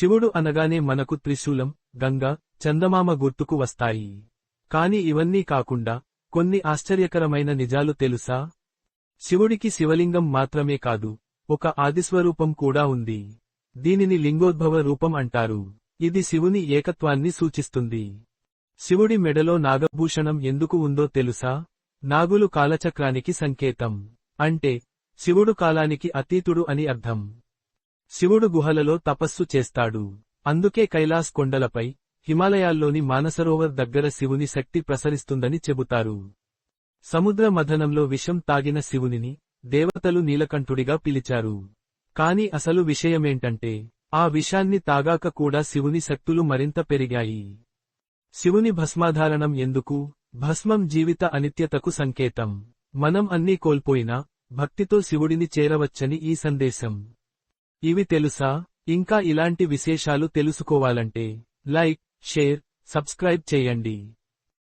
శివుడు అనగానే మనకు త్రిశూలం, గంగ, చందమామ గుర్తుకు వస్తాయి. కాని ఇవన్నీ కాకుండా కొన్ని ఆశ్చర్యకరమైన నిజాలు తెలుసా? శివుడికి శివలింగం మాత్రమే కాదు, ఒక ఆదిస్వరూపం కూడా ఉంది. దీనిని లింగోద్భవ రూపం అంటారు. ఇది శివుని ఏకత్వాన్ని సూచిస్తుంది. శివుడి మెడలో నాగభూషణం ఎందుకు ఉందో తెలుసా? నాగులు కాలచక్రానికి సంకేతం. అంటే శివుడు కాలానికి అతీతుడు అని అర్థం. శివుడు గుహలలో తపస్సు చేస్తాడు. అందుకే కైలాస్ కొండలపై, హిమాలయాల్లోని మానసరోవర్ దగ్గర శివుని శక్తి ప్రసరిస్తుందని చెబుతారు. సముద్ర మథనంలో విషం తాగిన శివునిని దేవతలు నీలకంఠుడిగా పిలిచారు. కాని అసలు విషయమేంటంటే, ఆ విషాన్ని తాగాక కూడా శివుని శక్తులు మరింత పెరిగాయి. శివుని భస్మాధారణం ఎందుకు? భస్మం జీవిత అనిత్యతకు సంకేతం. మనం అన్నీ కోల్పోయినా భక్తితో శివుడిని చేరవచ్చని ఈ సందేశం. ఇవి తెలుసా? ఇంకా ఇలాంటి విశేషాలు తెలుసుకోవాలంటే లైక్, షేర్, సబ్స్క్రైబ్ చేయండి.